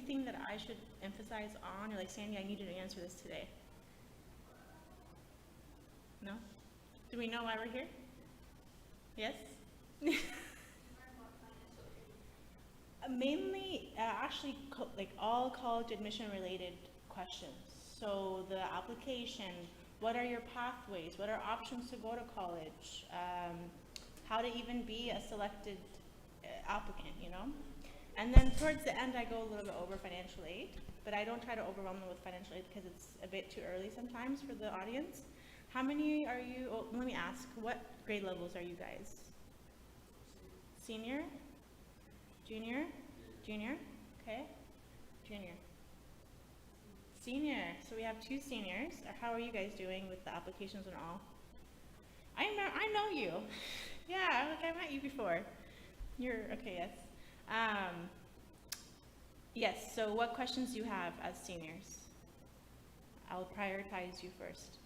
anything that I should emphasize on? You're like, Sandy, I need you to answer this today. No? Do we know why we're here? Yes? Mainly, actually, like all college admission related questions. So the application, what are your pathways? What are options to go to college? How to even be a selected applicant, you know? And then towards the end, I go a little bit over financial aid, but I don't try to overwhelm them with financial aid because it's a bit too early sometimes for the audience. How many are you, oh, let me ask, what grade levels are you guys? Senior? Junior? Junior? Okay. Junior. Senior. So we have 2 seniors. How are you guys doing with the applications and all? I know you. Yeah, like I met you before. You're, okay, yes. Yes, so what questions do you have as seniors? I'll prioritize you first.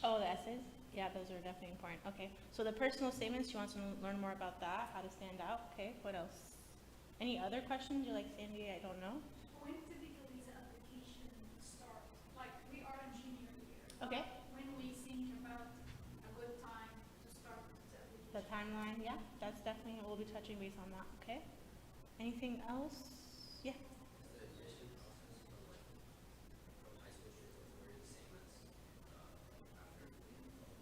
Oh, the essays? Yeah, those are definitely important. Okay, so the personal statements, you want to learn more about that, how to stand out. Okay, what else? Any other questions? You're like, Sandy, I don't know. When typically the application start? Like, we are in junior year. Okay. When we think about a good time to start the application? The timeline, yeah, that's definitely, we'll be touching base on that, okay? Anything else? Yeah. The admission process from like from high school students was very the same as after leaving college.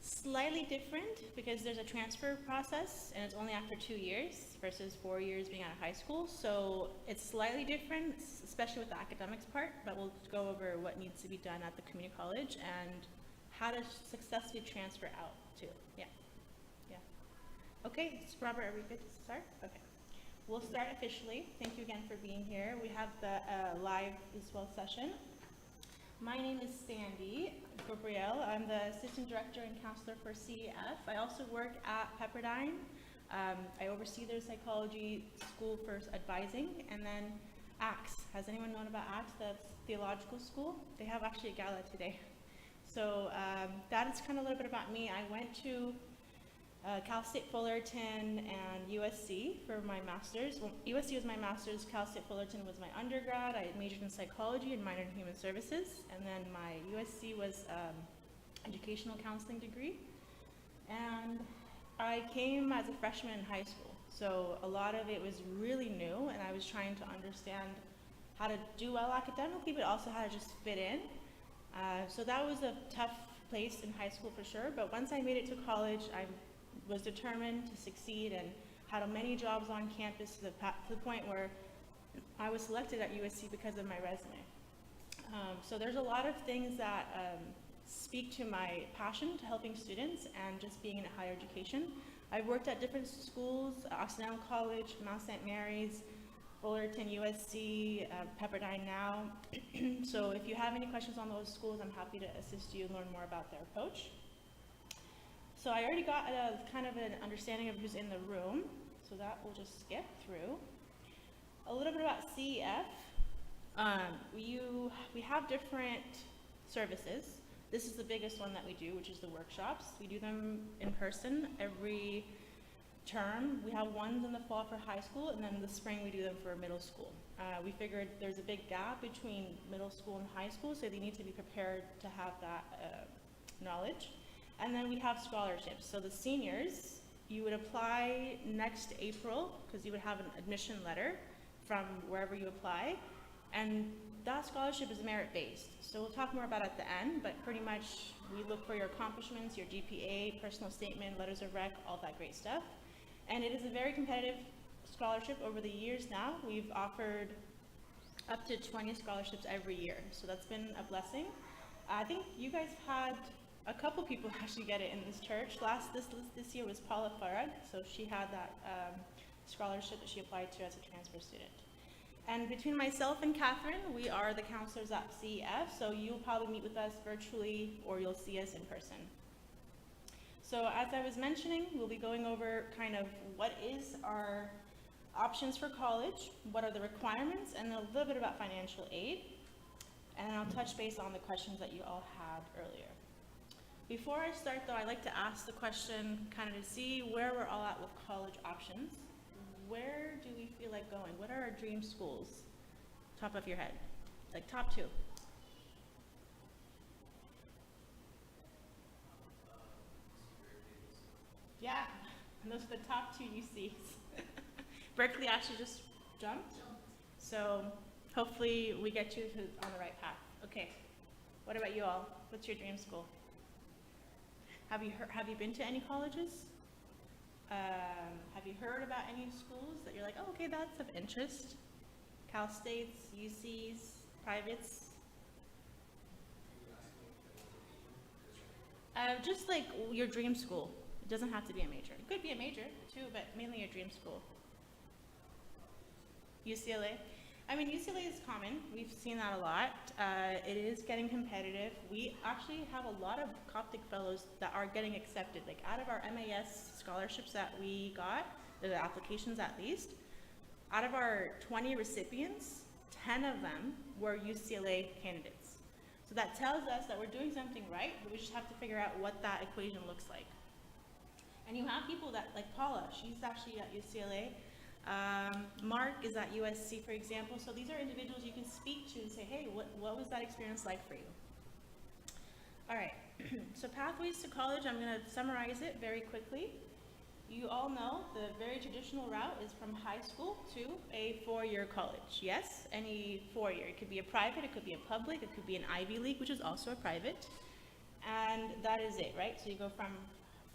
Slightly different because there's a transfer process and it's only after 2 years versus 4 years being out of high school. So it's slightly different, especially with the academics part, but we'll go over what needs to be done at the community college and how to successfully transfer out too. Yeah. Yeah. Okay, so Robert, are we good to start? Okay. We'll start officially. Thank you again for being here. We have the live as well session. My name is Sandy Gabrielle. I'm the Assistant Director and Counselor for CEF. I also work at Pepperdine. I oversee their psychology school for advising. And then ACTS. Has anyone known about ACTS? That's theological school. They have actually a gala today. So that is kind of a little bit about me. I went to Cal State Fullerton and USC for my master's. Well, USC was my master's, Cal State Fullerton was my undergrad. I majored in psychology and minored in human services. And then my USC was educational counseling degree. And I came as a freshman in high school. So a lot of it was really new and I was trying to understand how to do well academically, but also how to just fit in. So that was a tough place in high school for sure. But once I made it to college, I was determined to succeed and had many jobs on campus to the point where I was selected at USC because of my resume. So there's a lot of things that speak to my passion to helping students and just being in higher education. I've worked at different schools, Occidental College, Mount St. Mary's, Fullerton, USC, Pepperdine now. So if you have any questions on those schools, I'm happy to assist you and learn more about their approach. So I already got kind of an understanding of who's in the room, so that we'll just skip through. A little bit about CEF. We have different services. This is the biggest one that we do, which is the workshops. We do them in person every term. We have ones in the fall for high school, and then in the spring we do them for middle school. We figured there's a big gap between middle school and high school, so they need to be prepared to have that knowledge. And then we have scholarships. So the seniors, you would apply next April because you would have an admission letter from wherever you apply. And that scholarship is merit-based. So we'll talk more about it at the end, but pretty much we look for your accomplishments, your GPA, personal statement, letters of rec, all that great stuff. And it is a very competitive scholarship over the years now. We've offered up to 20 scholarships every year. So that's been a blessing. I think you guys had a couple people actually get it in this church. This year was Paula Farag, so she had that scholarship that she applied to as a transfer student. And between myself and Catherine, we are the counselors at CEF, so you'll probably meet with us virtually or you'll see us in person. So as I was mentioning, we'll be going over kind of what is our options for college, what are the requirements, and a little bit about financial aid. And I'll touch base on the questions that you all had earlier. Before I start though, I like to ask the question kind of to see where we're all at with college options. Where do we feel like going? What are our dream schools? Top of your head, like top two. Yeah, and those are the top two UCs. Berkeley actually just jumped, so hopefully we get you on the right path. Okay, what about you all? What's your dream school? Have you been to any colleges? Have you heard about any schools that you're like, oh, okay, that's of interest? Cal States, UCs, privates? Just like your dream school. It doesn't have to be a major. It could be a major too, but mainly your dream school. UCLA. I mean, UCLA is common. We've seen that a lot. It is getting competitive. We actually have a lot of Coptic fellows that are getting accepted. Like out of our MAS scholarships that we got, the applications at least, out of our 20 recipients, 10 of them were UCLA candidates. So that tells us that we're doing something right, but we just have to figure out what that equation looks like. And you have people that, like Paula, she's actually at UCLA. Mark is at USC, for example. So these are individuals you can speak to and say, hey, what was that experience like for you? All right, so pathways to college, I'm going to summarize it very quickly. You all know the very traditional route is from high school to a four-year college. Yes, any four-year. It could be a private, it could be a public, it could be an Ivy League, which is also a private. And that is it, right? So you go from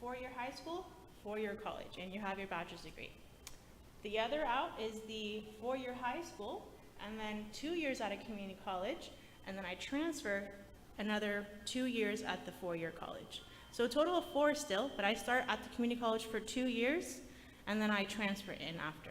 four-year high school, four-year college, and you have your bachelor's degree. The other route is the four-year high school, and then 2 years at a community college, and then I transfer another 2 years at the four-year college. So a total of 4 still, but I start at the community college for 2 years, and then I transfer in after.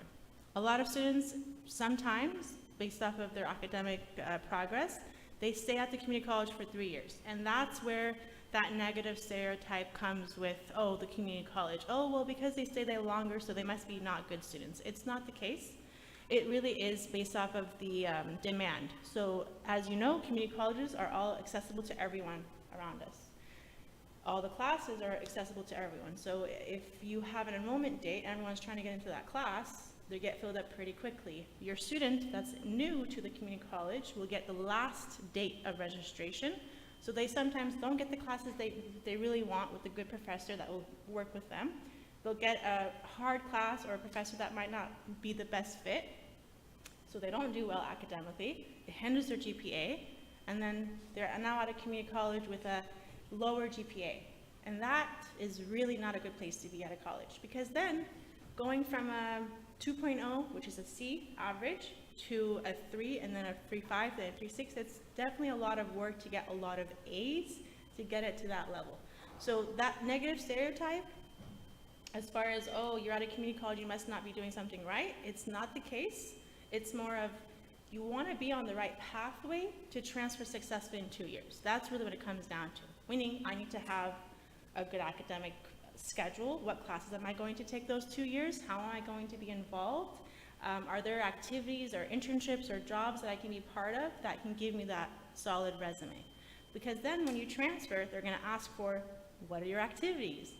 A lot of students, sometimes, based off of their academic progress, they stay at the community college for 3 years. And that's where that negative stereotype comes with, oh, the community college. Oh, well, because they stay there longer, so they must be not good students. It's not the case. It really is based off of the demand. So as you know, community colleges are all accessible to everyone around us. All the classes are accessible to everyone. So if you have an enrollment date and everyone's trying to get into that class, they get filled up pretty quickly. Your student that's new to the community college will get the last date of registration. So they sometimes don't get the classes they really want with a good professor that will work with them. They'll get a hard class or a professor that might not be the best fit. So they don't do well academically. It hinders their GPA. And then they're now at a community college with a lower GPA. And that is really not a good place to be at a college, because then going from a 2.0, which is a C average, to a 3 and then a 3.5, then a 3.6, it's definitely a lot of work to get a lot of A's to get it to that level. So that negative stereotype, as far as, oh, you're at a community college, you must not be doing something right, it's not the case. It's more of, you want to be on the right pathway to transfer successfully in 2 years. That's really what it comes down to. Meaning, I need to have a good academic schedule. What classes am I going to take those 2 years? How am I going to be involved? Are there activities or internships or jobs that I can be part of that can give me that solid resume? Because then when you transfer, they're going to ask for, what are your activities?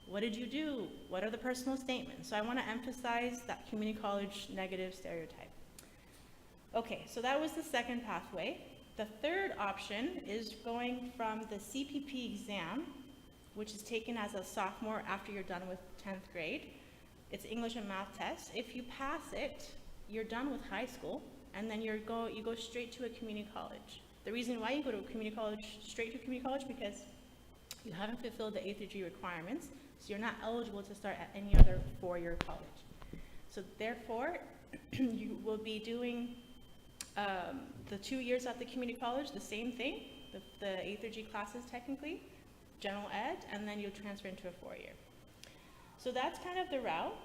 What did you do? What are the personal statements? So I want to emphasize that community college negative stereotype. Okay, so that was the second pathway. The third option is going from the CPP exam, which is taken as a sophomore after you're done with 10th grade. It's English and math test. If you pass it, you're done with high school, and then you go straight to a community college. The reason why you go to a community college, straight to community college, because you haven't fulfilled the A through G requirements, so you're not eligible to start at any other four-year college. So therefore, you will be doing the 2 years at the community college, the same thing, the A through G classes technically, general ed, and then you'll transfer into a four-year. So that's kind of the route.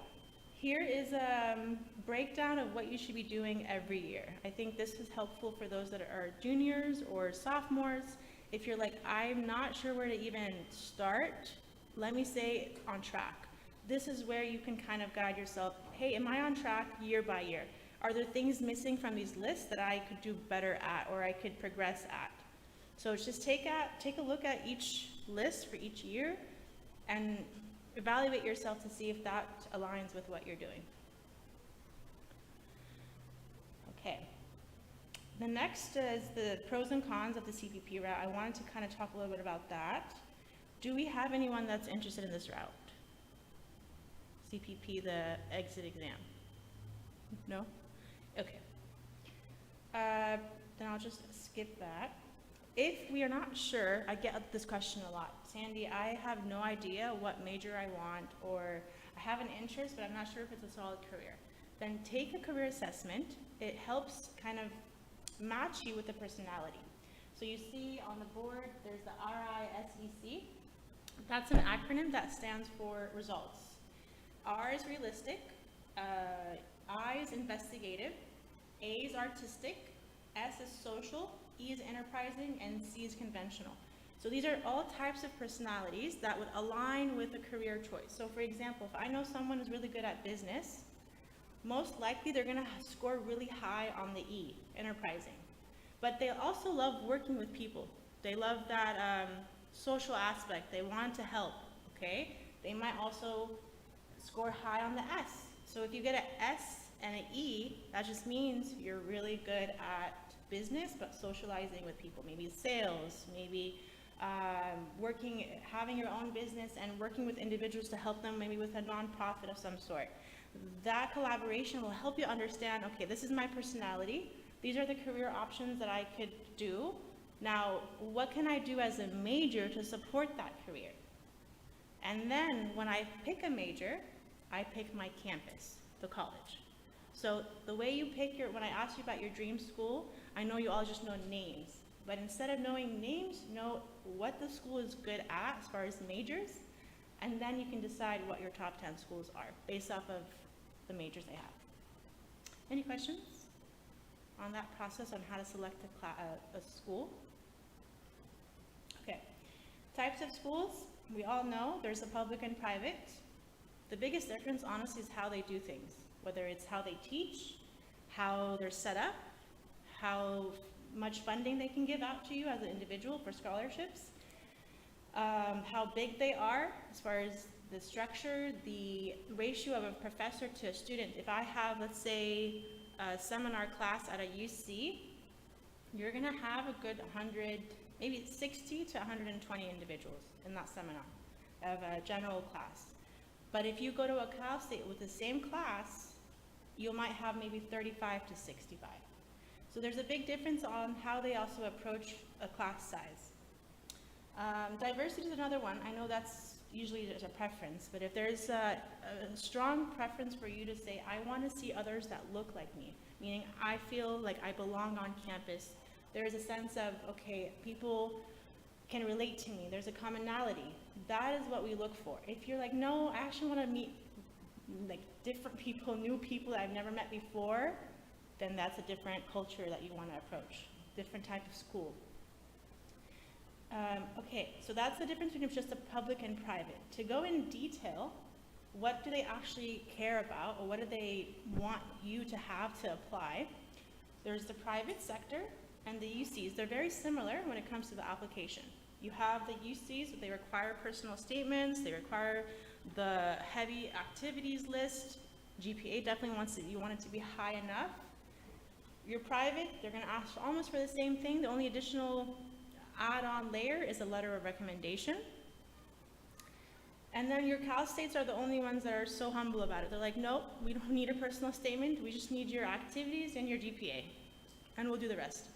Here is a breakdown of what you should be doing every year. I think this is helpful for those that are juniors or sophomores. If you're like, I'm not sure where to even start, let me say on track. This is where you can kind of guide yourself. Hey, am I on track year by year? Are there things missing from these lists that I could do better at or I could progress at? So just take a look at each list for each year and evaluate yourself to see if that aligns with what you're doing. Okay. The next is the pros and cons of the CPP route. I wanted to kind of talk a little bit about that. Do we have anyone that's interested in this route? CPP, the exit exam? No? Okay. Then I'll just skip that. If we are not sure, I get this question a lot. Sandy, I have no idea what major I want, or I have an interest, but I'm not sure if it's a solid career. Then take a career assessment. It helps kind of match you with the personality. So you see on the board, there's the RISEC. That's an acronym that stands for results. R is realistic, I is investigative, A is artistic, S is social, E is enterprising, and C is conventional. So these are all types of personalities that would align with a career choice. So for example, if I know someone is really good at business, most likely they're gonna score really high on the E, enterprising. But they also love working with people. They love that social aspect. They want to help, okay? They might also score high on the S. So if you get an S and an E, that just means you're really good at business, but socializing with people, maybe sales, maybe working, having your own business and working with individuals to help them, maybe with a nonprofit of some sort. That collaboration will help you understand, okay, this is my personality. These are the career options that I could do. Now, what can I do as a major to support that career? And then when I pick a major, I pick my campus, the college. So the way you pick when I asked you about your dream school, I know you all just know names. But instead of knowing names, know what the school is good at as far as majors, and then you can decide what your top 10 schools are based off of the majors they have. Any questions on that process on how to select a school? Okay, types of schools, we all know there's a public and private. The biggest difference, honestly, is how they do things, whether it's how they teach, how they're set up, how much funding they can give out to you as an individual for scholarships, how big they are as far as the structure, the ratio of a professor to a student. If I have, let's say, a seminar class at a UC, you're going to have a good 100, maybe 60 to 120 individuals in that seminar of a general class. But if you go to a Cal State with the same class, you might have maybe 35 to 65. So there's a big difference on how they also approach a class size. Diversity is another one. I know that's usually just a preference, but if there's a strong preference for you to say, I want to see others that look like me, meaning I feel like I belong on campus, there's a sense of, okay, people can relate to me, there's a commonality. That is what we look for. If you're like, no, I actually want to meet like different people, new people that I've never met before, then that's a different culture that you want to approach, different type of school. Okay, so that's the difference between just a public and private. To go in detail, what do they actually care about, or what do they want you to have to apply? There's the private sector and the UCs. They're very similar when it comes to the application. You have the UCs, they require personal statements, they require the heavy activities list. GPA definitely you want it to be high enough. Your private, they're going to ask almost for the same thing. The only additional add-on layer is a letter of recommendation. And then your Cal States are the only ones that are so humble about it. They're like, nope, we don't need a personal statement. We just need your activities and your GPA, and we'll do the rest.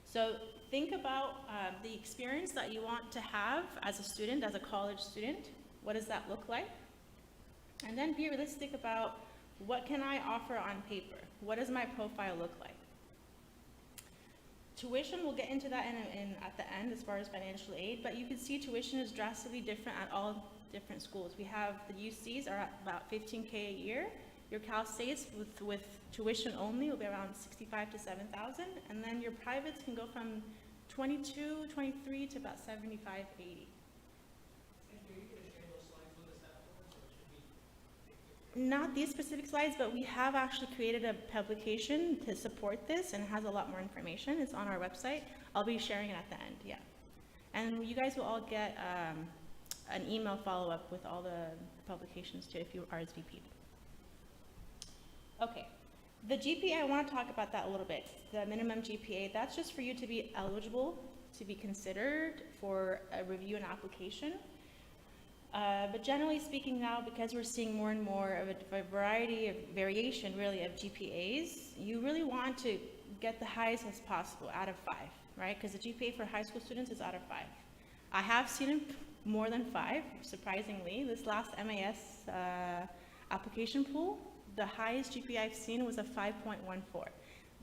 So think about the experience that you want to have as a student, as a college student. What does that look like? And then be realistic about what can I offer on paper? What does my profile look like? Tuition, we'll get into that at the end as far as financial aid, but you can see tuition is drastically different at all different schools. We have the UCs are at about $15K a year. Your Cal States with tuition only will be around 65 to 7,000, and then your privates can go from 22, 23 to about 75, 80. Not these specific slides, but we have actually created a publication to support this, and it has a lot more information. It's on our website. I'll be sharing it at the end, yeah. And you guys will all get an email follow-up with all the publications too if you RSVP'd. Okay, the GPA, I want to talk about that a little bit. The minimum GPA, that's just for you to be eligible to be considered for a review and application. But generally speaking now, because we're seeing more and more of a variety of variation really of GPAs, you really want to get the highest as possible out of 5, right? Because the GPA for high school students is out of 5. I have seen more than 5, surprisingly. This last MAS application pool, the highest GPA I've seen was a 5.14.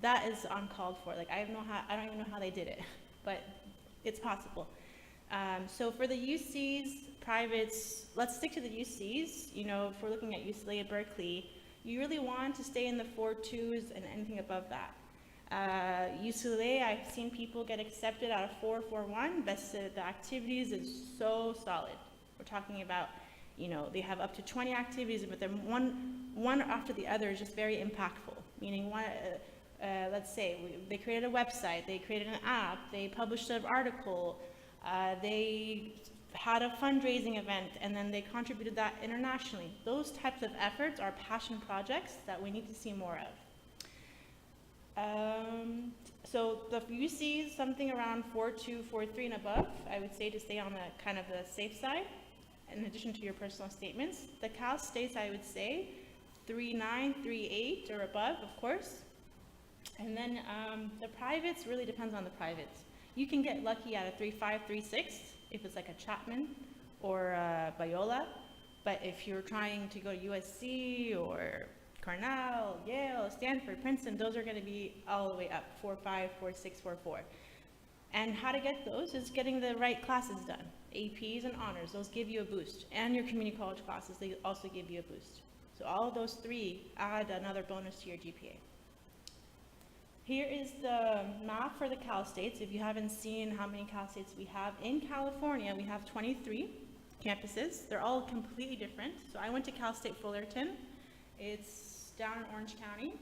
That is uncalled for. Like I don't even know how they did it, but it's possible. So for the UCs, privates, let's stick to the UCs. You know, if we're looking at UCLA and Berkeley, you really want to stay in the 4.2s and anything above that. UCLA, I've seen people get accepted out of 4.41, but the activities is so solid. We're talking about, you know, they have up to 20 activities, but they're one after the other is just very impactful. Meaning, let's say they created a website, they created an app, they published an article, they had a fundraising event, and then they contributed that internationally. Those types of efforts are passion projects that we need to see more of. So the UCs, something around 4.2, 4.3 and above, I would say to stay on the kind of the safe side, in addition to your personal statements. The Cal States, I would say 3.9, 3.8 or above, of course. And then the privates really depends on the privates. You can get lucky at a 3.5, 3.6 if it's like a Chapman or a Biola, but if you're trying to go to USC or Cornell, Yale, Stanford, Princeton, those are going to be all the way up, 4.5, 4.6, 4.4. And how to get those is getting the right classes done. APs and honors, those give you a boost. And your community college classes, they also give you a boost. So all of those 3 add another bonus to your GPA. Here is the map for the Cal States. If you haven't seen how many Cal States we have, in California, we have 23 campuses. They're all completely different. So I went to Cal State Fullerton. It's down in Orange County.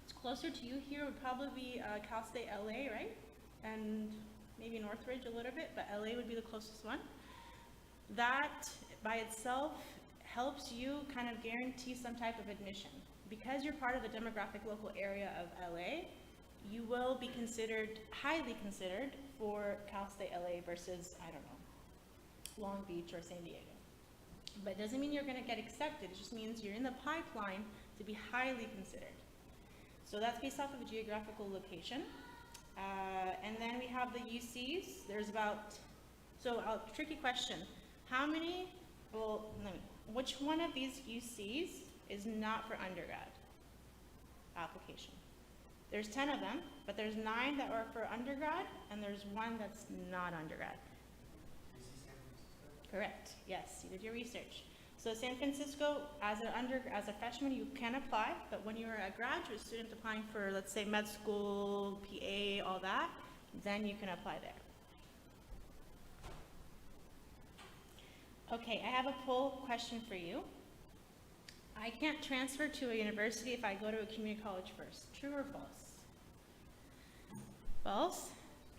It's closer to you here would probably be Cal State LA, right? And maybe Northridge a little bit, but LA would be the closest one. That by itself helps you kind of guarantee some type of admission. Because you're part of the demographic local area of LA, you will be considered, highly considered, for Cal State LA versus, I don't know, Long Beach or San Diego. But it doesn't mean you're going to get accepted. It just means you're in the pipeline to be highly considered. So that's based off of a geographical location. And then we have the UCs. There's about, so a tricky question. How many, well, which one of these UCs is not for undergrad application? There's 10 of them, but there's 9 that are for undergrad, and there's 1 that's not undergrad. Correct, yes, you did your research. So San Francisco, as a freshman, you can apply, but when you're a graduate student applying for, let's say, med school, PA, all that, then you can apply there. Okay, I have a poll question for you. I can't transfer to a university if I go to a community college first. True or false? False?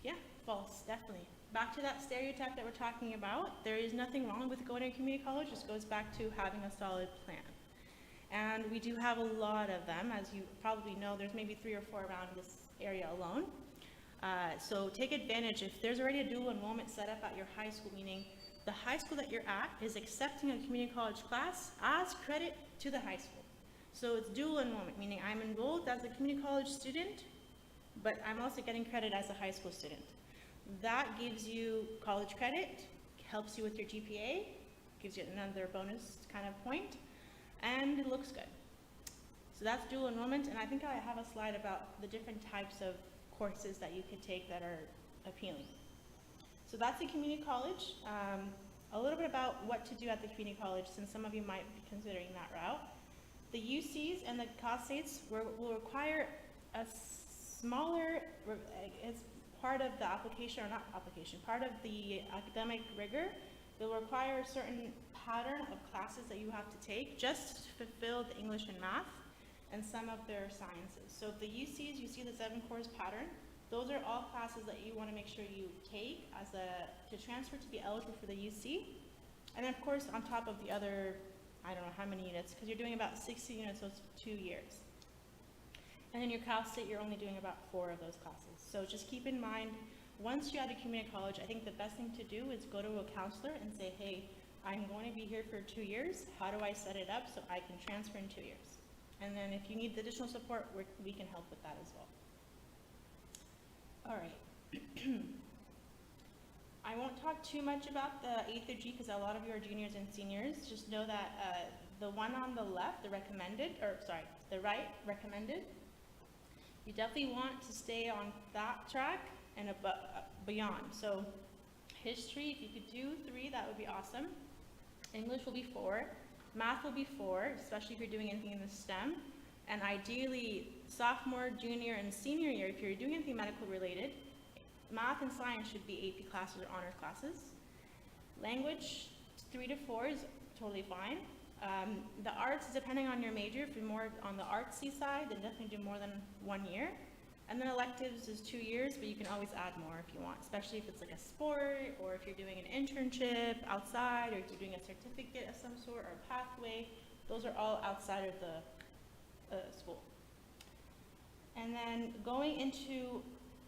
Yeah, false, definitely. Back to that stereotype that we're talking about, there is nothing wrong with going to a community college. This goes back to having a solid plan. And we do have a lot of them. As you probably know, there's maybe 3 or 4 around this area alone. So take advantage. If there's already a dual enrollment set up at your high school, meaning the high school that you're at is accepting a community college class as credit to the high school. So it's dual enrollment, meaning I'm enrolled as a community college student, but I'm also getting credit as a high school student. That gives you college credit, helps you with your GPA, gives you another bonus kind of point, and it looks good. So that's dual enrollment, and I think I have a slide about the different types of courses that you could take that are appealing. So that's a community college. A little bit about what to do at the community college, since some of you might be considering that route. The UCs and the Cal States will require a smaller, as part of the application, or not application, part of the academic rigor, they'll require a certain pattern of classes that you have to take just to fulfill the English and math and some of their sciences. So the UCs, you see the 7 course pattern. Those are all classes that you want to make sure you take to transfer to be eligible for the UC. And then of course, on top of the other, I don't know how many units, because you're doing about 60 units, so it's 2 years. And in your Cal State, you're only doing about 4 of those classes. So just keep in mind, once you're at a community college, I think the best thing to do is go to a counselor and say, hey, I'm going to be here for 2 years. How do I set it up so I can transfer in 2 years? And then if you need additional support, we can help with that as well. All right. I won't talk too much about the A through G because a lot of you are juniors and seniors. Just know that the one on the left, the right, recommended, you definitely want to stay on that track and beyond. So history, if you could do 3, that would be awesome. English will be 4. Math will be 4, especially if you're doing anything in the STEM. And ideally, sophomore, junior, and senior year, if you're doing anything medical related, math and science should be AP classes or honors classes. Language, 3 to 4 is totally fine. The arts, depending on your major, if you're more on the artsy side, then definitely do more than 1 year. And then electives is 2 years, but you can always add more if you want, especially if it's like a sport, or if you're doing an internship outside, or if you're doing a certificate of some sort, or a pathway. Those are all outside of the school. And then going into,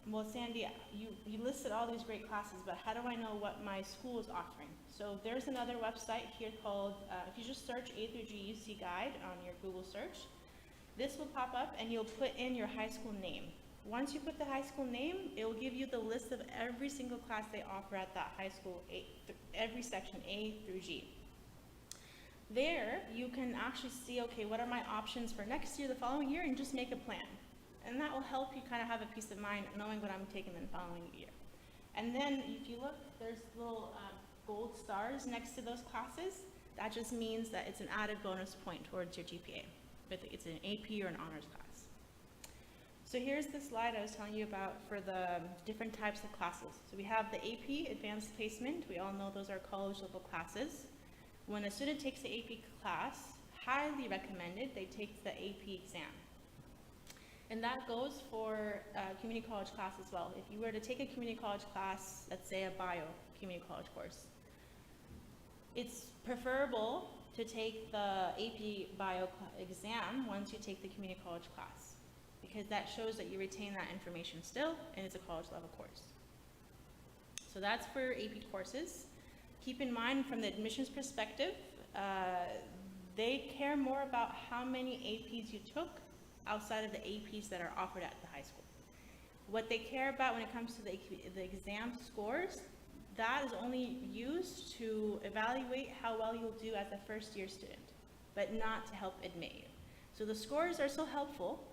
well, Sandy, you listed all these great classes, but how do I know what my school is offering? So there's another website here called, if you just search A through G UC Guide on your Google search, this will pop up and you'll put in your high school name. Once you put the high school name, it will give you the list of every single class they offer at that high school, every section A through G. There, you can actually see, okay, what are my options for next year, the following year, and just make a plan. And that will help you kind of have a peace of mind knowing what I'm taking the following year. And then if you look, there's little gold stars next to those classes. That just means that it's an added bonus point towards your GPA, whether it's an AP or an honors class. So here's the slide I was telling you about for the different types of classes. So we have the AP, Advanced Placement. We all know those are college level classes. When a student takes the AP class, highly recommended they take the AP exam. And that goes for community college class as well. If you were to take a community college class, let's say a bio community college course, it's preferable to take the AP bio exam once you take the community college class, because that shows that you retain that information still, and it's a college level course. So that's for AP courses. Keep in mind, from the admissions perspective, they care more about how many APs you took outside of the APs that are offered at the high school. What they care about when it comes to the exam scores, that is only used to evaluate how well you'll do as a first year student, but not to help admit you. So the scores are still helpful,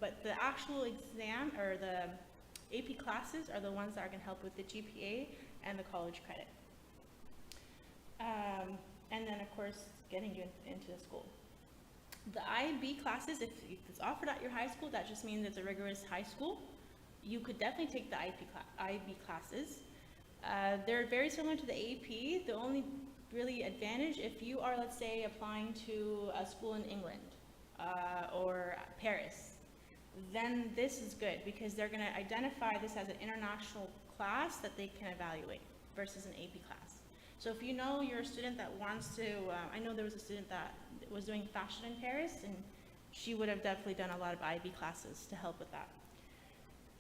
but the actual exam or the AP classes are the ones that are going to help with the GPA and the college credit. And then of course, getting you into the school. The IB classes, if it's offered at your high school, that just means it's a rigorous high school. You could definitely take the IB classes. They're very similar to the AP. The only really advantage, if you are, let's say, applying to a school in England or Paris, then this is good because they're going to identify this as an international class that they can evaluate versus an AP class. So if you know you're a student that wants to, I know there was a student that was doing fashion in Paris, and she would have definitely done a lot of IB classes to help with that.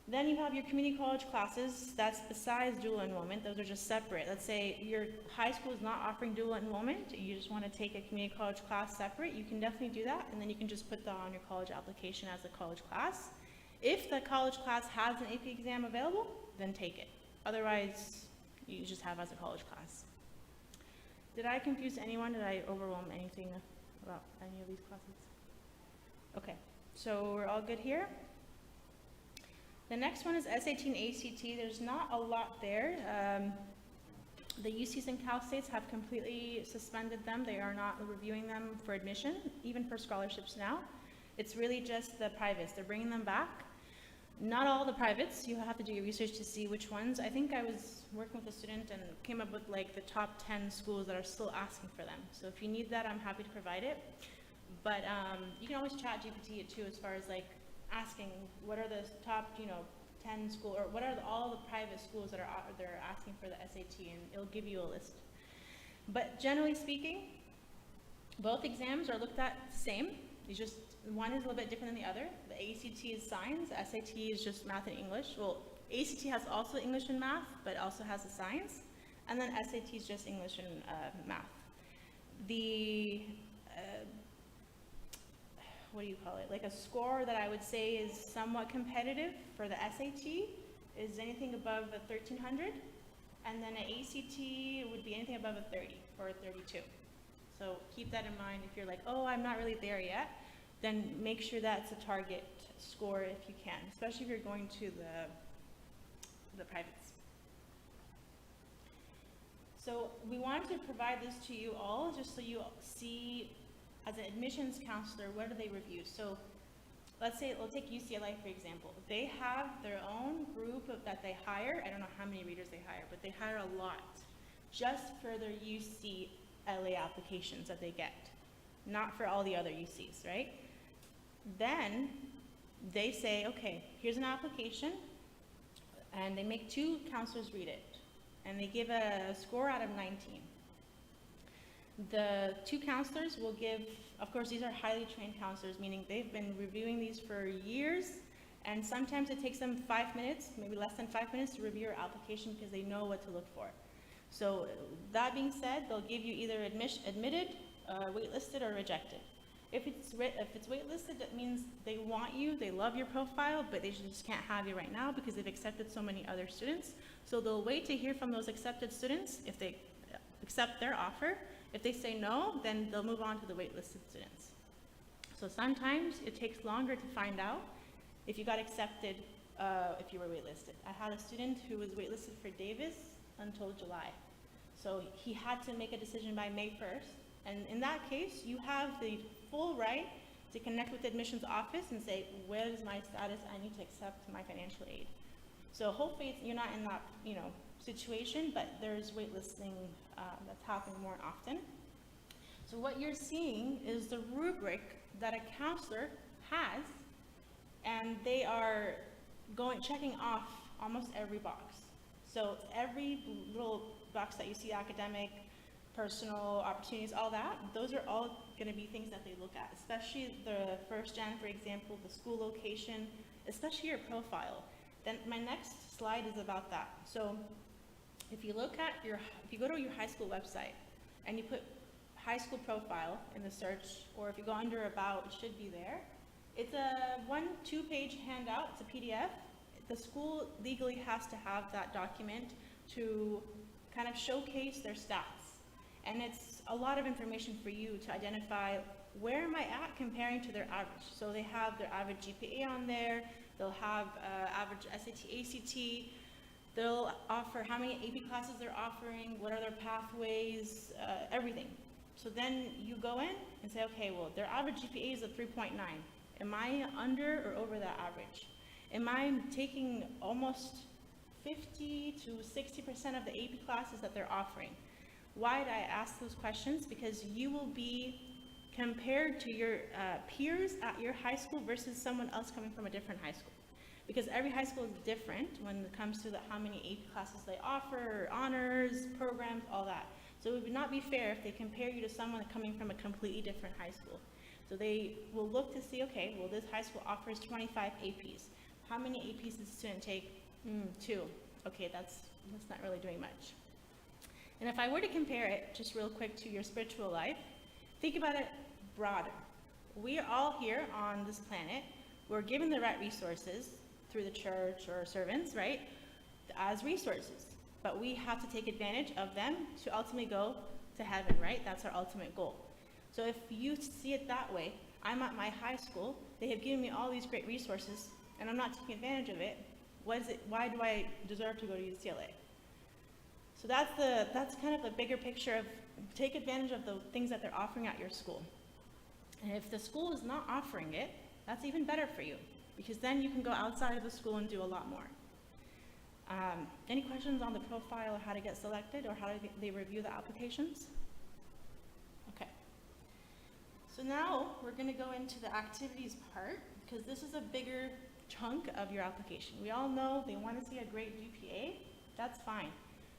Then you have your community college classes. That's besides dual enrollment. Those are just separate. Let's say your high school is not offering dual enrollment. You just want to take a community college class separate. You can definitely do that, and then you can just put that on your college application as a college class. If the college class has an AP exam available, then take it. Otherwise, you just have as a college class. Did I confuse anyone? Did I overwhelm anything about any of these classes? Okay, so we're all good here. The next one is SAT and ACT. There's not a lot there. The UCs and Cal States have completely suspended them. They are not reviewing them for admission, even for scholarships now. It's really just the privates. They're bringing them back. Not all the privates. You have to do your research to see which ones. I think I was working with a student and came up with like the top 10 schools that are still asking for them. So if you need that, I'm happy to provide it. But you can always chat GPT it too, as far as like asking what are the top, 10 school, or what are all the private schools that are asking for the SAT, and it'll give you a list. But generally speaking, both exams are looked at the same. It's just one is a little bit different than the other. The ACT is science, SAT is just math and English. Well, ACT has also English and math, but also has the science. And then SAT is just English and math. The, what do you call it? Like a score that I would say is somewhat competitive for the SAT is anything above a 1300. And then an ACT would be anything above a 30 or a 32. So keep that in mind. If you're like, oh, I'm not really there yet, then make sure that's a target score if you can, especially if you're going to the privates. So we wanted to provide this to you all just so you see, as an admissions counselor, what do they review? So let's say, we'll take UCLA for example. They have their own group that they hire. I don't know how many readers they hire, but they hire a lot just for their UCLA applications that they get, not for all the other UCs, right? Then they say, okay, here's an application, and they make 2 counselors read it, and they give a score out of 19. The 2 counselors will give, of course, these are highly trained counselors, meaning they've been reviewing these for years, and sometimes it takes them 5 minutes, maybe less than 5 minutes, to review your application because they know what to look for. So that being said, they'll give you either admitted, waitlisted, or rejected. If it's waitlisted, that means they want you, they love your profile, but they just can't have you right now because they've accepted so many other students. So they'll wait to hear from those accepted students if they accept their offer. If they say no, then they'll move on to the waitlisted students. So sometimes it takes longer to find out if you got accepted, if you were waitlisted. I had a student who was waitlisted for Davis until July. So he had to make a decision by May 1st. And in that case, you have the full right to connect with the admissions office and say, where is my status? I need to accept my financial aid. So hopefully you're not in that, situation, but there's waitlisting that's happening more often. So what you're seeing is the rubric that a counselor has, and they are checking off almost every box. So every little box that you see, academic, personal, opportunities, all that, those are all going to be things that they look at, especially the first gen, for example, the school location, especially your profile. Then my next slide is about that. So if you look at if you go to your high school website and you put high school profile in the search, or if you go under about, it should be there. It's a 1-2 page handout, it's a PDF. The school legally has to have that document to kind of showcase their stats. And it's a lot of information for you to identify where am I at comparing to their average. So they have their average GPA on there, they'll have average SAT, ACT, they'll offer how many AP classes they're offering, what are their pathways, everything. So then you go in and say, okay, well, their average GPA is a 3.9. Am I under or over that average? Am I taking almost 50 to 60% of the AP classes that they're offering? Why did I ask those questions? Because you will be compared to your peers at your high school versus someone else coming from a different high school. Because every high school is different when it comes to how many AP classes they offer, honors, programs, all that. So it would not be fair if they compare you to someone coming from a completely different high school. So they will look to see, okay, well, this high school offers 25 APs. How many APs does the student take? 2. Okay, that's not really doing much. And if I were to compare it, just real quick, to your spiritual life, think about it broader. We are all here on this planet. We're given the right resources through the church or servants, right, as resources. But we have to take advantage of them to ultimately go to heaven, right? That's our ultimate goal. So if you see it that way, I'm at my high school, they have given me all these great resources, and I'm not taking advantage of it. Why do I deserve to go to UCLA? So that's kind of the bigger picture of take advantage of the things that they're offering at your school. And if the school is not offering it, that's even better for you, because then you can go outside of the school and do a lot more. Any questions on the profile, or how to get selected, or how they review the applications? Okay. So now we're going to go into the activities part, because this is a bigger chunk of your application. We all know they want to see a great GPA, that's fine.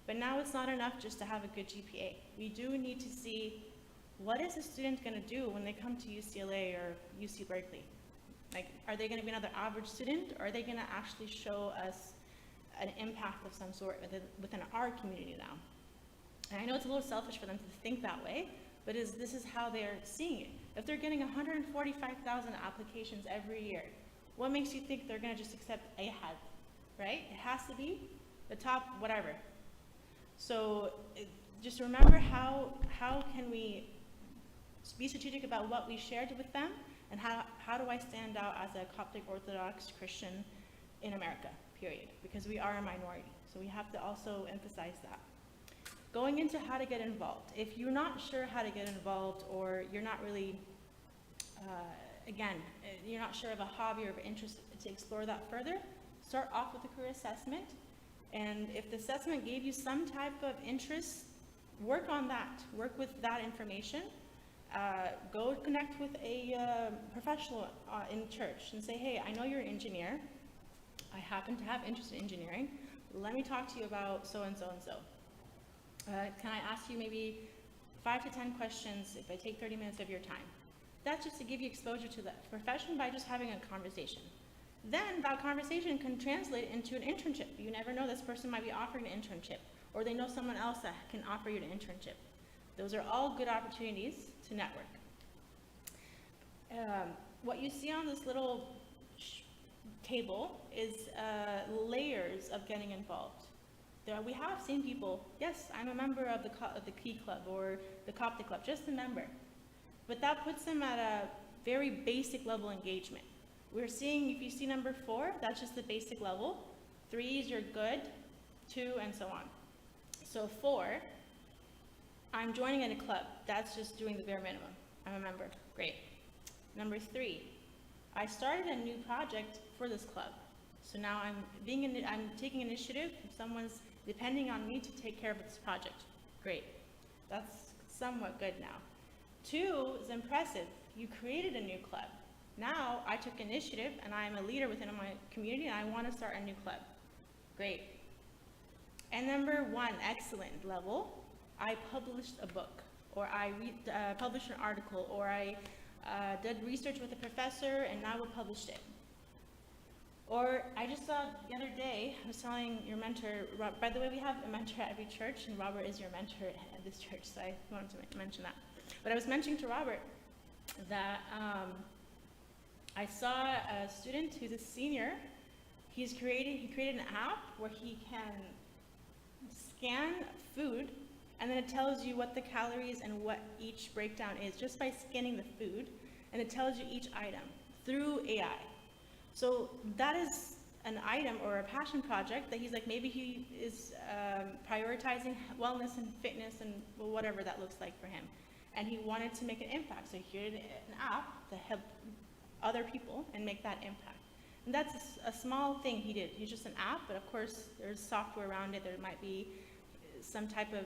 But now it's not enough just to have a good GPA. We do need to see, what is the student going to do when they come to UCLA or UC Berkeley? Like, are they going to be another average student, or are they going to actually show us an impact of some sort within our community now? And I know it's a little selfish for them to think that way, but this is how they're seeing it. If they're getting 145,000 applications every year, what makes you think they're going to just accept AHAD, right? It has to be the top whatever. So just remember, how can we be strategic about what we shared with them, and how do I stand out as a Coptic Orthodox Christian in America, period, because we are a minority. So we have to also emphasize that. Going into how to get involved. If you're not sure how to get involved, or you're not really, you're not sure of a hobby or of interest to explore that further, start off with a career assessment. And if the assessment gave you some type of interest, work on that. Work with that information. Go connect with a professional in church and say, hey, I know you're an engineer. I happen to have interest in engineering. Let me talk to you about so-and-so and so. Can I ask you maybe 5 to 10 questions if I take 30 minutes of your time? That's just to give you exposure to the profession by just having a conversation. Then that conversation can translate into an internship. You never know, this person might be offering an internship, or they know someone else that can offer you an internship. Those are all good opportunities to network. What you see on this little table is layers of getting involved. We have seen people, yes, I'm a member of the Key Club or the Coptic Club, just a member. But that puts them at a very basic level engagement. We're seeing, if you see number 4, that's just the basic level. 3 is you're good, 2, and so on. So 4, I'm joining in a club. That's just doing the bare minimum. I'm a member, great. Number 3, I started a new project for this club. So now I'm taking initiative. If someone's depending on me to take care of this project, great. That's somewhat good now. 2 is impressive. You created a new club. Now I took initiative and I'm a leader within my community and I want to start a new club. Great. And number 1, excellent level, I published a book, or I published an article, or I did research with a professor and now we published it. Or I just saw the other day, I was telling your mentor, by the way, we have a mentor at every church, and Robert is your mentor at this church, so I wanted to mention that. But I was mentioning to Robert that I saw a student who's a senior. He created an app where he can scan food, and then it tells you what the calories and what each breakdown is just by scanning the food, and it tells you each item through AI. So that is an item or a passion project that he's like, maybe he is prioritizing wellness and fitness and whatever that looks like for him. And he wanted to make an impact. So he created an app to help other people and make that impact. And that's a small thing he did. He's just an app, but of course there's software around it. There might be some type of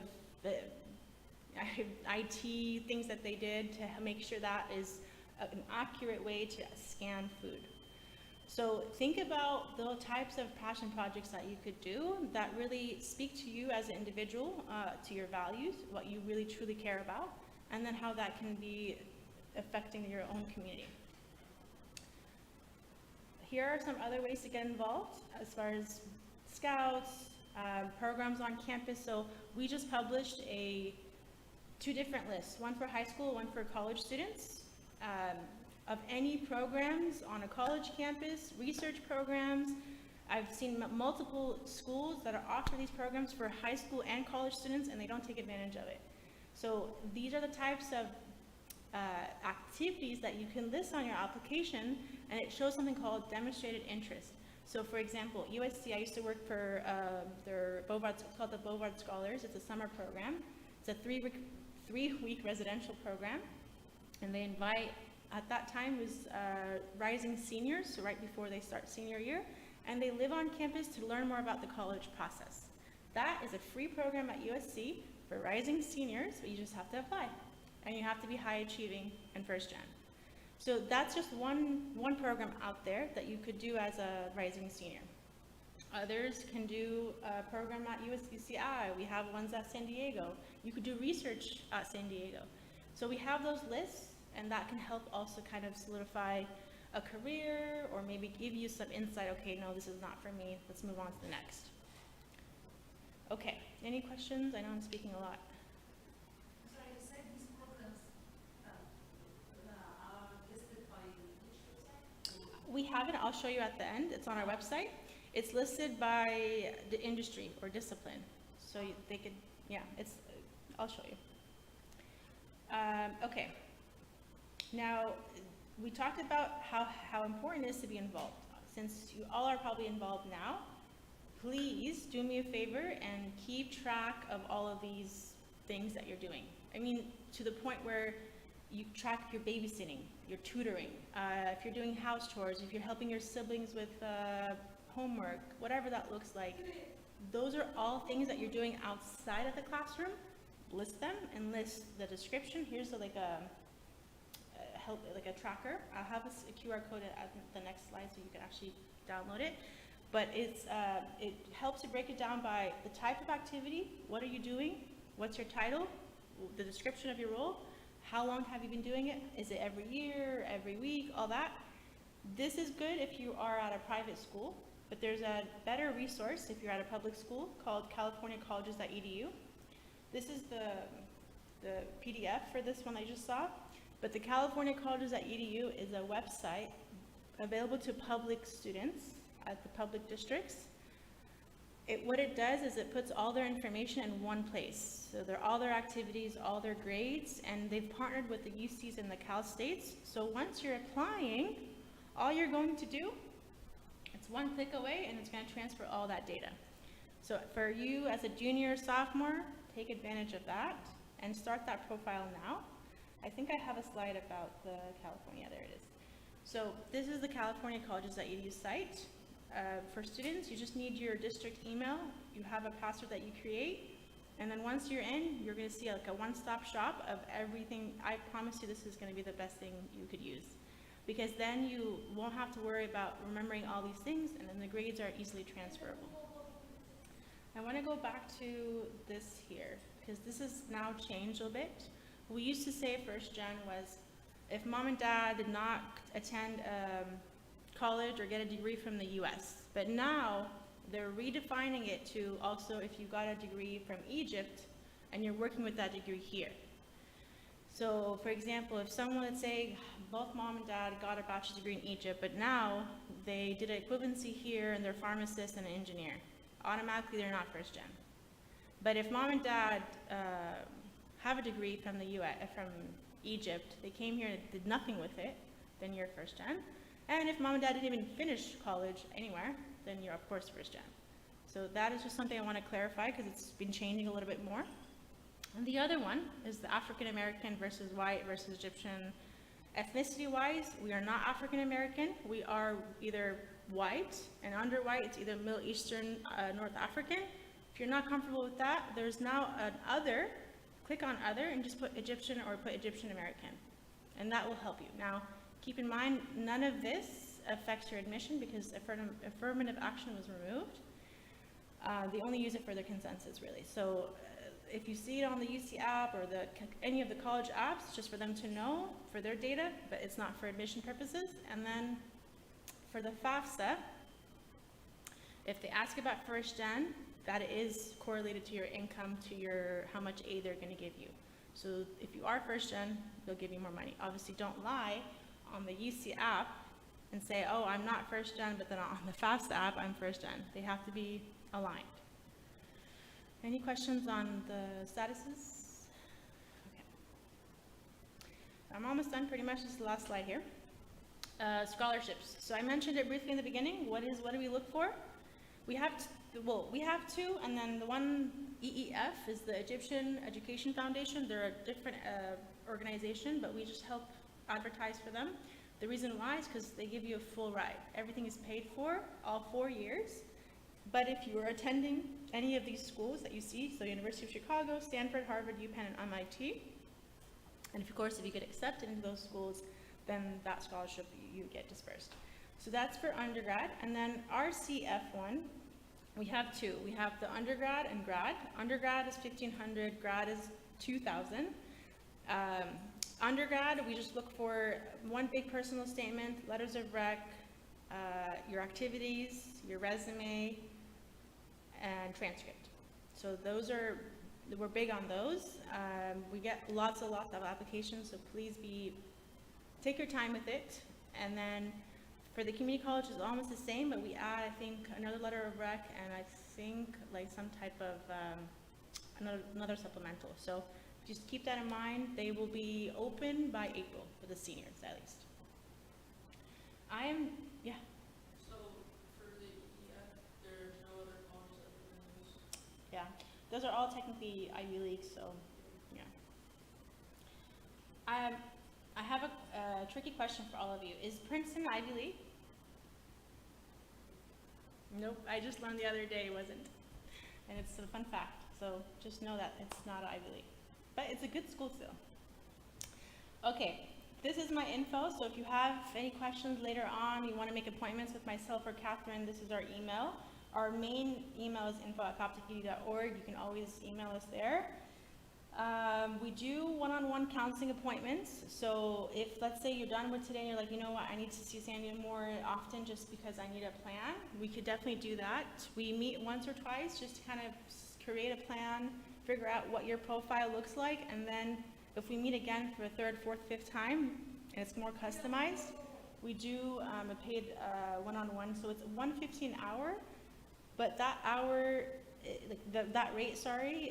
IT things that they did to make sure that is an accurate way to scan food. So think about the types of passion projects that you could do that really speak to you as an individual, to your values, what you really truly care about, and then how that can be affecting your own community. Here are some other ways to get involved as far as scouts, programs on campus. So we just published 2 different lists, one for high school, one for college students. Of any programs on a college campus, research programs. I've seen multiple schools that offer these programs for high school and college students, and they don't take advantage of it. So these are the types of activities that you can list on your application, and it shows something called demonstrated interest. So for example, USC, I used to work for their Bovard, it's called the Bovard Scholars. It's a summer program. It's a 3-week residential program, and they invite, at that time, was rising seniors, so right before they start senior year, and they live on campus to learn more about the college process. That is a free program at USC for rising seniors, but you just have to apply, and you have to be high achieving and first gen. So that's just one program out there that you could do as a rising senior. Others can do a program at UCI. We have ones at San Diego. You could do research at San Diego. So we have those lists, and that can help also kind of solidify a career, or maybe give you some insight. Okay, no, this is not for me. Let's move on to the next. Okay, any questions? I know I'm speaking a lot. So you said these programs are listed by which website? We have it. I'll show you at the end. It's on our website. It's listed by the industry or discipline. So they could, yeah, I'll show you. Okay. Now, we talked about how important it is to be involved. Since you all are probably involved now, please do me a favor and keep track of all of these things that you're doing. I mean, to the point where you track your babysitting, your tutoring, if you're doing house chores, if you're helping your siblings with homework, whatever that looks like. Those are all things that you're doing outside of the classroom. List them and list the description. Here's like a tracker. I'll have a QR code at the next slide so you can actually download it. But it helps to break it down by the type of activity. What are you doing? What's your title? The description of your role. How long have you been doing it? Is it every year, every week, all that? This is good if you are at a private school, but there's a better resource if you're at a public school called californiacolleges.edu. This is the PDF for this one I just saw, but the californiacolleges.edu is a website available to public students at the public districts. What it does is it puts all their information in one place. So all their activities, all their grades, and they've partnered with the UCs and the Cal States. So once you're applying, all you're going to do, it's one click away and it's going to transfer all that data. So for you as a junior or sophomore, take advantage of that and start that profile now. I think I have a slide about the California, there it is. So this is the californiacolleges.edu site. For students, you just need your district email. You have a password that you create, and then once you're in, you're going to see like a one-stop shop of everything. I promise you this is going to be the best thing you could use, because then you won't have to worry about remembering all these things, and then the grades are easily transferable. I want to go back to this here, because this has now changed a bit. We used to say first gen was if mom and dad did not attend college or get a degree from the US. But now they're redefining it to also if you got a degree from Egypt and you're working with that degree here. So for example, if someone, let's say both mom and dad got a bachelor's degree in Egypt, but now they did an equivalency here and they're pharmacists and an engineer, automatically they're not first gen. But if mom and dad have a degree from the US, from Egypt, they came here and did nothing with it, then you're first gen. And if mom and dad didn't even finish college anywhere, then you're of course first gen. So that is just something I want to clarify because it's been changing a little bit more. And the other one is the African American versus white versus Egyptian. Ethnicity wise, we are not African American. We are either white, and under white it's either Middle Eastern, North African. If you're not comfortable with that, there's now an other. Click on other and just put Egyptian or put Egyptian American, and that will help you. Now, keep in mind, none of this affects your admission because affirmative action was removed. They only use it for their consensus, really. So if you see it on the UC app or any of the college apps, just for them to know for their data, but it's not for admission purposes. And then for the FAFSA, if they ask about first gen, that is correlated to your income, to how much aid they're going to give you. So if you are first gen, they'll give you more money. Obviously, don't lie on the UC app and say, oh, I'm not first gen, but then on the FAFSA app, I'm first gen. They have to be aligned. Any questions on the statuses? Okay. I'm almost done pretty much. This is the last slide here. Scholarships. So I mentioned it briefly in the beginning. What do we look for? We have two, and then the one EEF is the Egyptian Education Foundation. They're a different organization, but we just help advertise for them. The reason why is because they give you a full ride. Everything is paid for, all 4 years. But if you are attending any of these schools that you see, so University of Chicago, Stanford, Harvard, UPenn, and MIT, and of course if you get accepted into those schools, then that scholarship you get dispersed. So that's for undergrad. And then RCF1, we have two. We have the undergrad and grad. Undergrad is 1,500, grad is 2,000. Undergrad, we just look for one big personal statement, letters of rec, your activities, your resume, and transcript. So those are, we're big on those. We get lots of applications, so please take your time with it. And then for the community college, it's almost the same, but we add, I think, another letter of rec, and I think like some type of another supplemental. So just keep that in mind. They will be open by April for the seniors, at least. Yeah. So for the EF, there's no other colleges other than those? Yeah, those are all technically Ivy League, so yeah. I have a tricky question for all of you. Is Princeton Ivy League? Nope, I just learned the other day it wasn't. And it's a fun fact, so just know that it's not Ivy League. But it's a good school still. Okay, this is my info, so if you have any questions later on, you want to make appointments with myself or Catherine, this is our email. Our main email is info@copticedu.org. You can always email us there. We do one-on-one counseling appointments. So if, let's say, you're done with today and you're like, you know what, I need to see Sandy more often just because I need a plan, we could definitely do that. We meet once or twice just to kind of create a plan, figure out what your profile looks like, and then if we meet again for a third, fourth, fifth time, and it's more customized, we do a paid one-on-one. So it's $115 an hour, but that hour, that rate,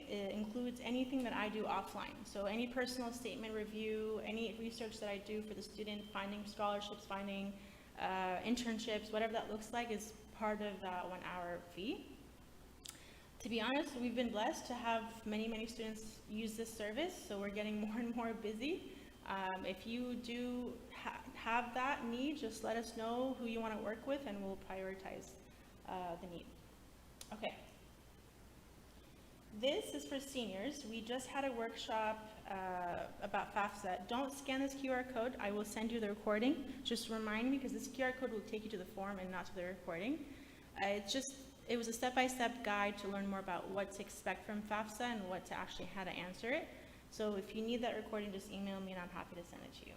it includes anything that I do offline. So any personal statement review, any research that I do for the student, finding scholarships, finding internships, whatever that looks like is part of that 1 hour fee. To be honest, we've been blessed to have many, many students use this service, so we're getting more and more busy. If you do have that need, just let us know who you want to work with and we'll prioritize the need. Okay. This is for seniors. We just had a workshop about FAFSA. Don't scan this QR code. I will send you the recording. Just remind me, because this QR code will take you to the form and not to the recording. It was a step-by-step guide to learn more about what to expect from FAFSA and how to answer it. So if you need that recording, just email me and I'm happy to send it to you.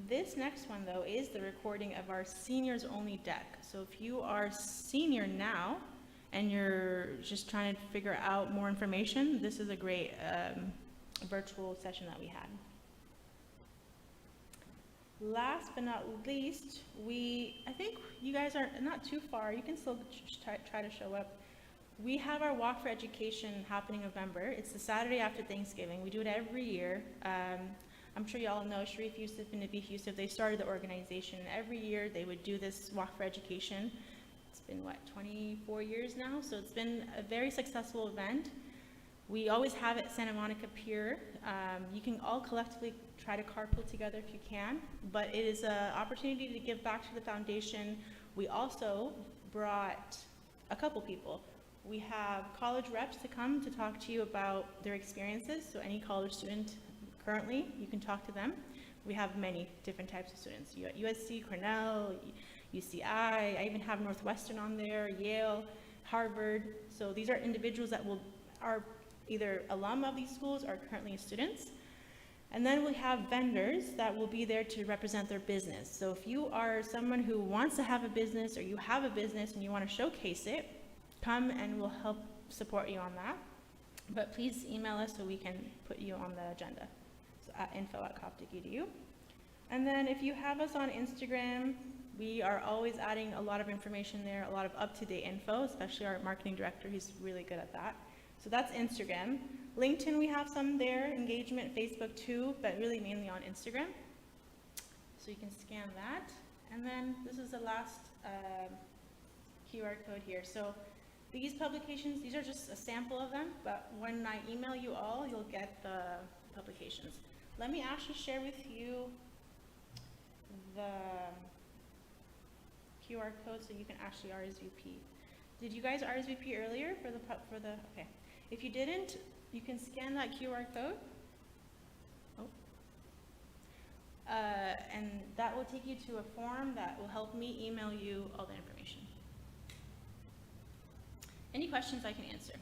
This next one, though, is the recording of our seniors only deck. So if you are senior now and you're just trying to figure out more information, this is a great virtual session that we had. Last but not least, I think you guys are not too far. You can still try to show up. We have our Walk for Education happening in November. It's the Saturday after Thanksgiving. We do it every year. I'm sure you all know Sharif Yusuf and Nabi Yusuf. They started the organization. Every year they would do this Walk for Education. It's been, 24 years now? So it's been a very successful event. We always have it at Santa Monica Pier. You can all collectively try to carpool together if you can, but it is an opportunity to give back to the foundation. We also brought a couple people. We have college reps to come to talk to you about their experiences. So any college student currently, you can talk to them. We have many different types of students. You got USC, Cornell, UCI, I even have Northwestern on there, Yale, Harvard. So these are individuals that are either alum of these schools or currently students. And then we have vendors that will be there to represent their business. So if you are someone who wants to have a business or you have a business and you want to showcase it, come and we'll help support you on that. But please email us so we can put you on the agenda. So at info@copticedu. And then if you have us on Instagram, we are always adding a lot of information there, a lot of up-to-date info, especially our marketing director, he's really good at that. So that's Instagram. LinkedIn, we have some there, engagement, Facebook too, but really mainly on Instagram. So you can scan that. And then this is the last QR code here. So these publications, these are just a sample of them, but when I email you all, you'll get the publications. Let me actually share with you the QR code so you can actually RSVP. Did you guys RSVP earlier for the, okay. If you didn't, you can scan that QR code. And that will take you to a form that will help me email you all the information. Any questions I can answer?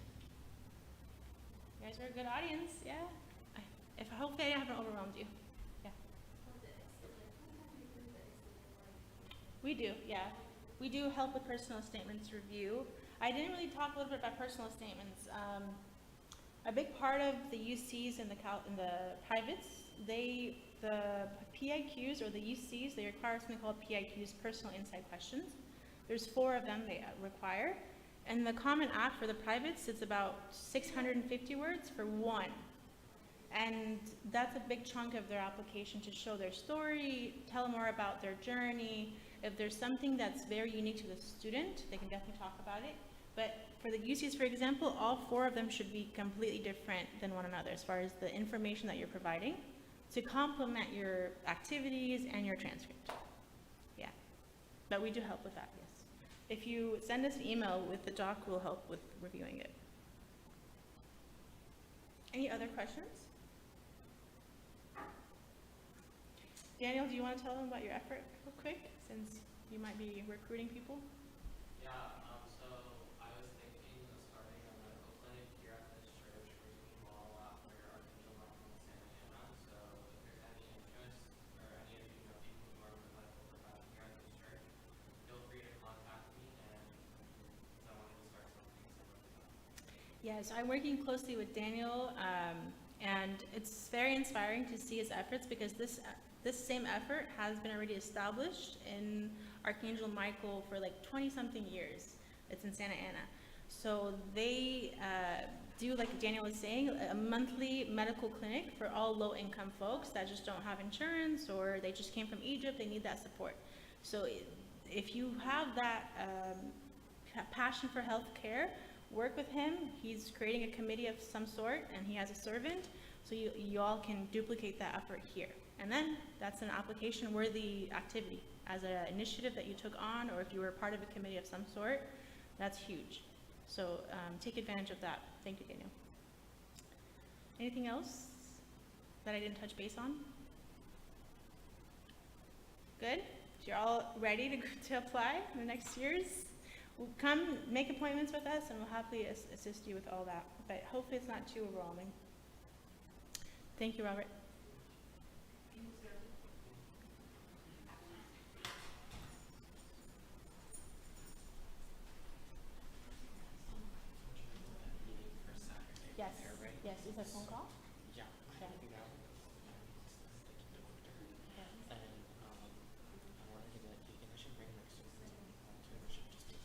You guys are a good audience, yeah? Hopefully I haven't overwhelmed you. Yeah. We do, yeah. We do help with personal statements review. I didn't really talk a little bit about personal statements. A big part of the UCs and the privates, the PIQs or the UCs, they require something called PIQs, personal insight questions. There's 4 of them they require. And the Common App for the privates, it's about 650 words for one. And that's a big chunk of their application to show their story, tell more about their journey. If there's something that's very unique to the student, they can definitely talk about it. But for the UCs, for example, all 4 of them should be completely different than one another as far as the information that you're providing to complement your activities and your transcript. Yeah, but we do help with that, yes. If you send us an email with the doc, we'll help with reviewing it. Any other questions? Daniel, do you want to tell them about your effort real quick, since you might be recruiting people? Yeah, so I was thinking of starting a medical clinic here at this church, which we model after Archangel Michael in Santa Ana. So if there's any interest, or any of you know people who are in the medical profession here at this church, feel free to contact me, and I wanted to start something similar to that. Yes, I'm working closely with Daniel, and it's very inspiring to see his efforts because this same effort has been already established in Archangel Michael for like 20-something years. It's in Santa Ana. So they do, like Daniel was saying, a monthly medical clinic for all low-income folks that just don't have insurance or they just came from Egypt, they need that support. So if you have that passion for healthcare, work with him. He's creating a committee of some sort and he has a servant, so you all can duplicate that effort here. And then that's an application-worthy activity as an initiative that you took on, or if you were part of a committee of some sort, that's huge. So take advantage of that. Thank you, Daniel. Anything else that I didn't touch base on? Good? So you're all ready to apply in the next years? Well, come make appointments with us and we'll happily assist you with all that. But hopefully it's not too overwhelming. Thank you, Robert. Yes, yes, is that a phone call? Yeah. Yeah. And I wanted to get, do you think I should bring my students or should just be?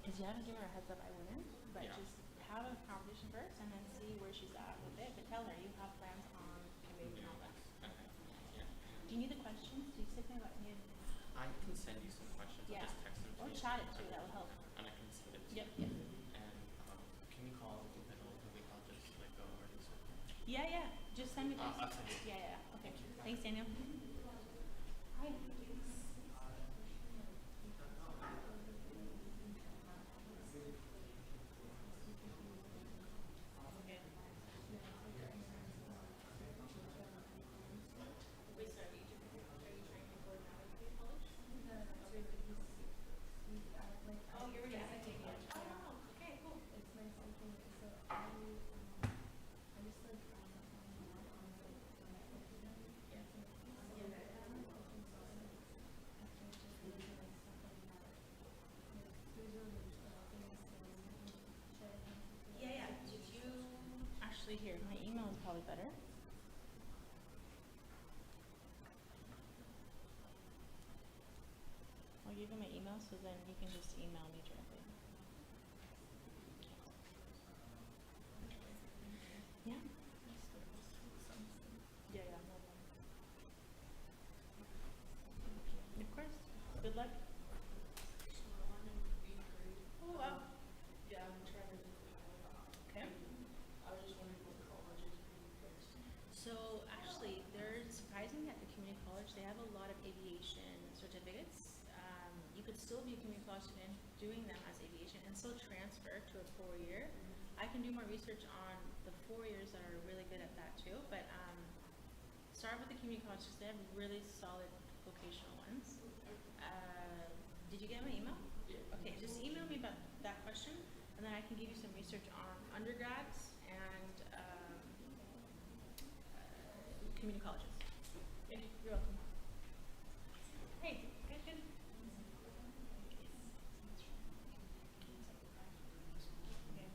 Because you haven't given her a heads up, I wouldn't, but Yeah. just have a conversation first and then see where she's at with it, but tell her you have plans on committing and all that. Okay. Yeah. Do you need the questions? Do you say something about need? I can send you some questions. Yeah. I'll just text them to Or you. chat it too, that will help. And I can send it to Yep, you. yep. And can you call the middle of the week? I'll just like go over this with you. Yeah, yeah, just send me I'll this. send you. Yeah, yeah, okay. Thanks, Daniel. Hi. Here, my email is probably better. I'll give you my email so then you can just email me directly. Yeah? Yeah, no problem. Of course. Good luck. Oh, wow. Yeah, I'm trying to do it. Okay. I was just wondering what colleges you first. So actually, they're surprising at the community college. They have a lot of aviation certificates. You could still be a community college student doing them as aviation and still transfer to a 4-year. I can do more research on the 4 years that are really good at that too. But start with the community colleges, they have really solid vocational ones. Did you get my email? Yeah. Okay, just email me about that question, and then I can give you some research on undergrads and community colleges. Okay, you're welcome. Hey, good, good. Okay. Yeah. Okay.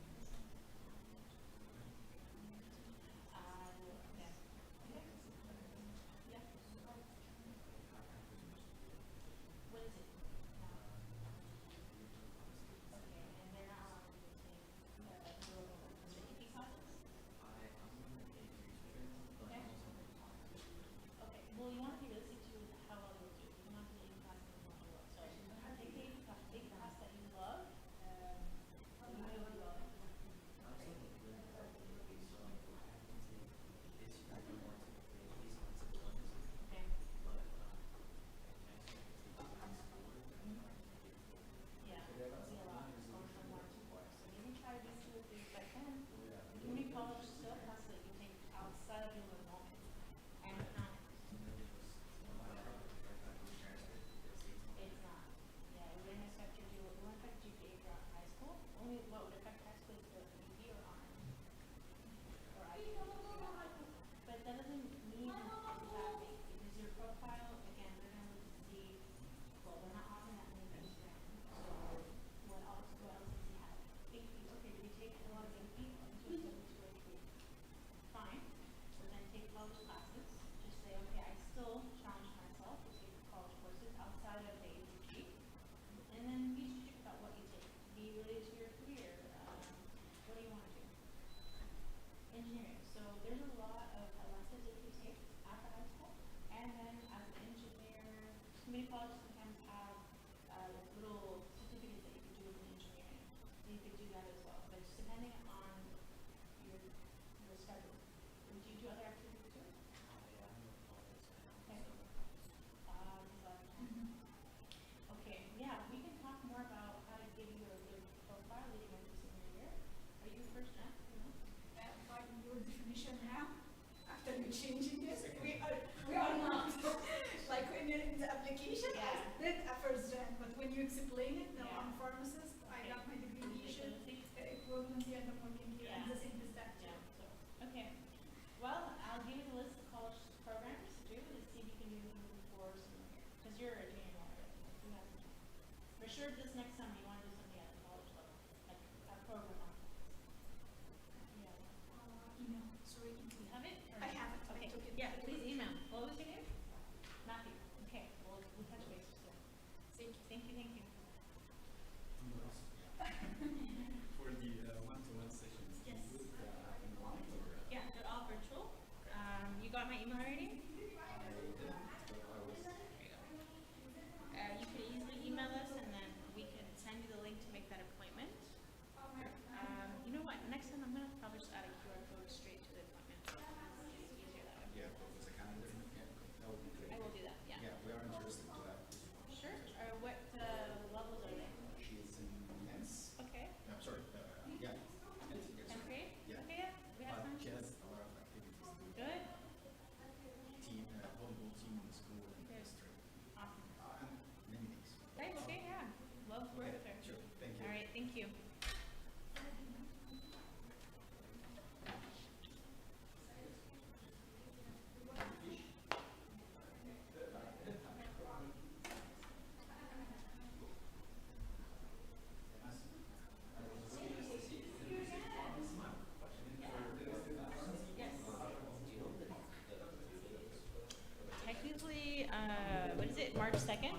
Yeah. What is it? Okay, and they're not allowed to take the AP classes? Okay. Okay, well, you want to be realistic to how well you'll do. You want to be in class that you want to do well. So take take class that you love, you will do well. Okay. Yeah, it'll be a lot going from 1 to 4. So maybe try to do 2 or 3 if I can. The community college still has that you take outside of your enrollment. And economics. It's not. Yeah, it wouldn't affect your it wouldn't affect GPA throughout high school. Only what would affect high school is the AP or honors. Or IB. But that doesn't mean it's a bad thing because your profile, again, they're gonna look to see, well, they're not offering that many things around. So what else does he have? AP, okay, did he take a lot of AP into a 2 or 3? Fine. So then take college classes. Just say, okay, I still challenge myself to take college courses outside of the ACT. And then be strategic about what you take. Be related to your career. What do you want to do? Engineering. So there's a lot of electives that you take after high school. And then as an engineer, community colleges sometimes have like little certificates that you can do in engineering. You could do that as well. But it's depending on your schedule. Do you do other activities too? Okay. These are okay. Yeah, we can talk more about how to give you a good profile leading into senior year. Are you first gen? By your definition now, after you changing this, we are not. Like in the application, I Yeah. did a first gen, but when you explain it, now Yeah. I'm a pharmacist, I Okay. got my degradation, Equivalency? equivalency, and I'm working here, and Yeah. the same is that too. Yeah, so, okay. Well, I'll give you the list of college programs to do to see if you can do them before senior year. Because you're a junior already. You have to. For sure, this next summer you want to do something at the college level, like a program on campus. Yeah. Email, sorry, You have it? Or- I have it. I Okay. took it. Yeah, please email. What was your name? Matthew. Okay, we'll touch base soon. Thank you. Thank you, thank you. For the one-to-one sessions, Yes. do you do it online or? Yeah, they're all virtual. You got my email already? I didn't, but I was. There you go. You can easily email us and then we can send you the link to make that appointment. You know what? Next time I'm gonna probably just add a QR code straight to the appointment. It's easier that way. Yeah, but with a calendar, yeah, that would be great. I will do that. Yeah. Yeah, we are interested to that. Sure. What levels are they? She's in men's, Okay. I'm sorry, yeah. Men's, yes. 10th grade? Yeah. Okay. Yeah. We have But time. she has a lot of activities to do. Good. Team, volleyball team in school and Good. district, Awesome. and many things. Right. Okay. Yeah. Love work with her. Sure, thank you. All right. Thank you. Technically, what is it? March 2nd?